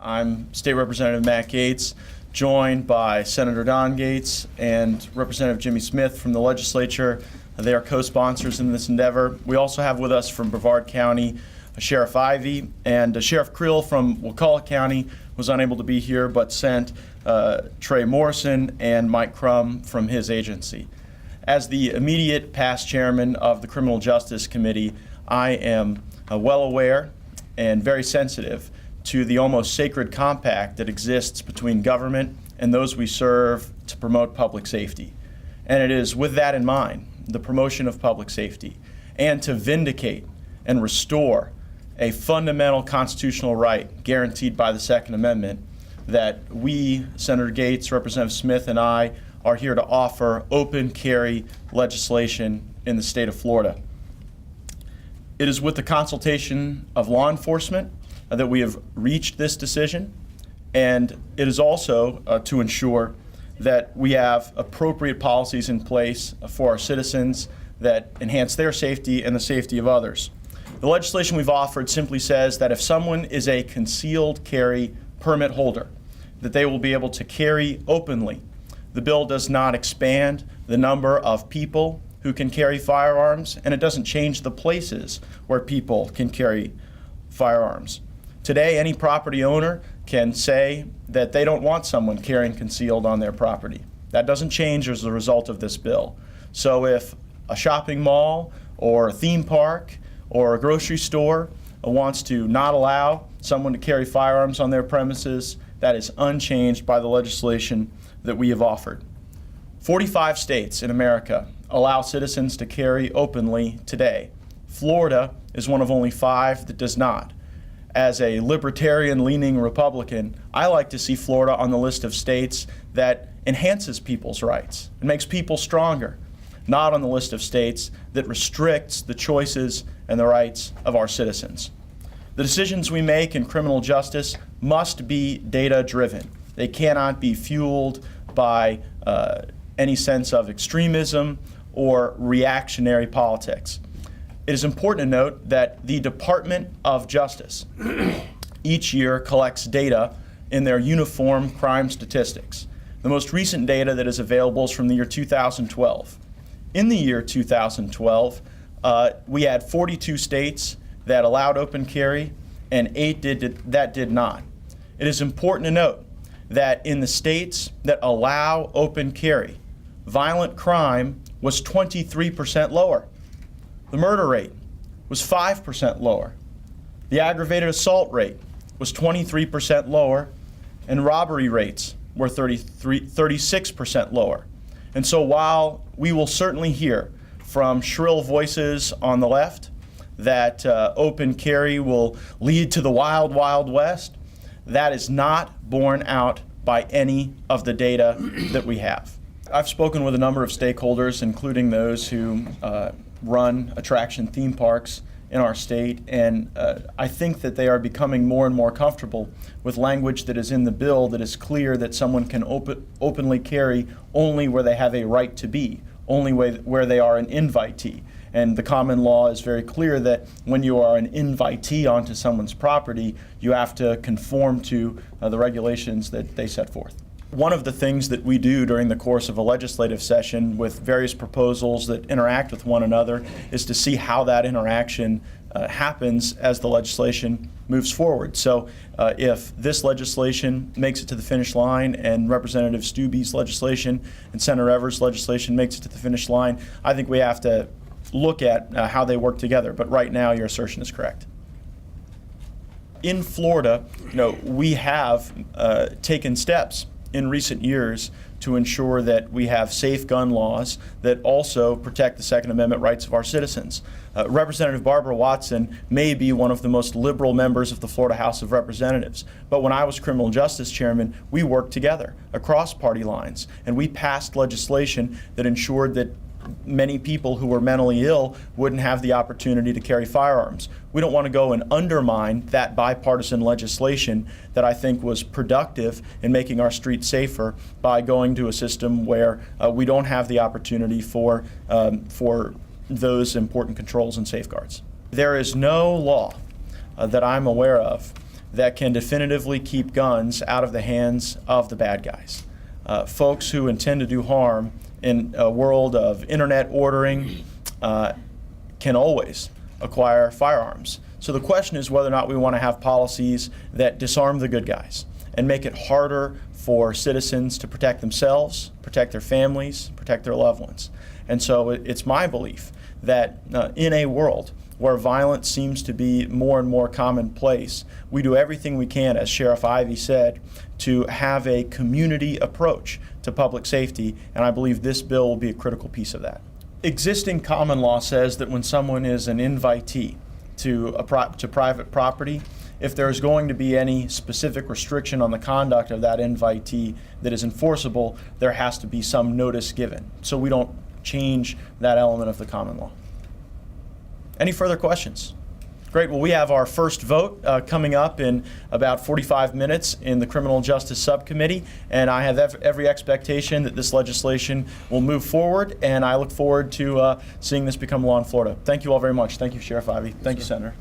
I'm State Representative Matt Gaetz, joined by Senator Don Gaetz and Representative Jimmy Smith from the legislature. They are co-sponsors in this endeavor. We also have with us from Brevard County Sheriff Ivey, and Sheriff Creel from Wakulla County was unable to be here but sent Trey Morrison and Mike Crum from his agency. As the immediate past chairman of the Criminal Justice Committee, I am well aware and very sensitive to the almost sacred compact that exists between government and those we serve to promote public safety. And it is with that in mind, the promotion of public safety, and to vindicate and restore a fundamental constitutional right guaranteed by the Second Amendment, that we, Senator Gaetz, Representative Smith, and I are here to offer open carry legislation in the state of Florida. It is with the consultation of law enforcement that we have reached this decision, and it is also to ensure that we have appropriate policies in place for our citizens that enhance their safety and the safety of others. The legislation we've offered simply says that if someone is a concealed carry permit holder, that they will be able to carry openly. The bill does not expand the number of people who can carry firearms, and it doesn't change the places where people can carry firearms. Today, any property owner can say that they don't want someone carrying concealed on their property. That doesn't change as a result of this bill. So if a shopping mall or a theme park or a grocery store wants to not allow someone to carry firearms on their premises, that is unchanged by the legislation that we have offered. 45 states in America allow citizens to carry openly today. Florida is one of only 5 that does not. As a libertarian-leaning Republican, I like to see Florida on the list of states that enhances people's rights and makes people stronger, not on the list of states that restricts the choices and the rights of our citizens. The decisions we make in criminal justice must be data-driven. They cannot be fueled by any sense of extremism or reactionary politics. It is important to note that the Department of Justice each year collects data in their uniform crime statistics. The most recent data that is available is from the year 2012. In the year 2012, we had 42 states that allowed open carry and 8 that did not. It is important to note that in the states that allow open carry, violent crime was 23% lower. The murder rate was 5% lower. The aggravated assault rate was 23% lower, and robbery rates were 36% lower. And so while we will certainly hear from shrill voices on the left that open carry will lead to the wild, wild west, that is not borne out by any of the data that we have. I've spoken with a number of stakeholders, including those who run attraction theme parks in our state, and I think that they are becoming more and more comfortable with language that is in the bill that is clear that someone can openly carry only where they have a right to be, only where they are an invitee. And the common law is very clear that when you are an invitee onto someone's property, you have to conform to the regulations that they set forth. One of the things that we do during the course of a legislative session with various proposals that interact with one another is to see how that interaction happens as the legislation moves forward. So if this legislation makes it to the finish line and Representative Stubbe's legislation and Senator Evers' legislation makes it to the finish line, I think we have to look at how they work together. But right now, your assertion is correct. In Florida, we have taken steps in recent years to ensure that we have safe gun laws that also protect the Second Amendment rights of our citizens. Representative Barbara Watson may be one of the most liberal members of the Florida House of Representatives, but when I was criminal justice chairman, we worked together across party lines, and we passed legislation that ensured that many people who were mentally ill wouldn't have the opportunity to carry firearms. We don't want to go and undermine that bipartisan legislation that I think was productive in making our streets safer by going to a system where we don't have the opportunity for those important controls and safeguards. There is no law that I'm aware of that can definitively keep guns out of the hands of the bad guys. Folks who intend to do harm in a world of internet ordering can always acquire firearms. So the question is whether or not we want to have policies that disarm the good guys and make it harder for citizens to protect themselves, protect their families, protect their loved ones. And so it's my belief that in a world where violence seems to be more and more commonplace, we do everything we can, as Sheriff Ivey said, to have a community approach to public safety, and I believe this bill will be a critical piece of that. Existing common law says that when someone is an invitee to private property, if there's going to be any specific restriction on the conduct of that invitee that is enforceable, there has to be some notice given. So we don't change that element of the common law. Any further questions? Great. Well, we have our first vote coming up in about 45 minutes in the Criminal Justice Subcommittee, and I have every expectation that this legislation will move forward, and I look forward to seeing this become law in Florida. Thank you all very much. Thank you, Sheriff Ivey. Thank you, Senator.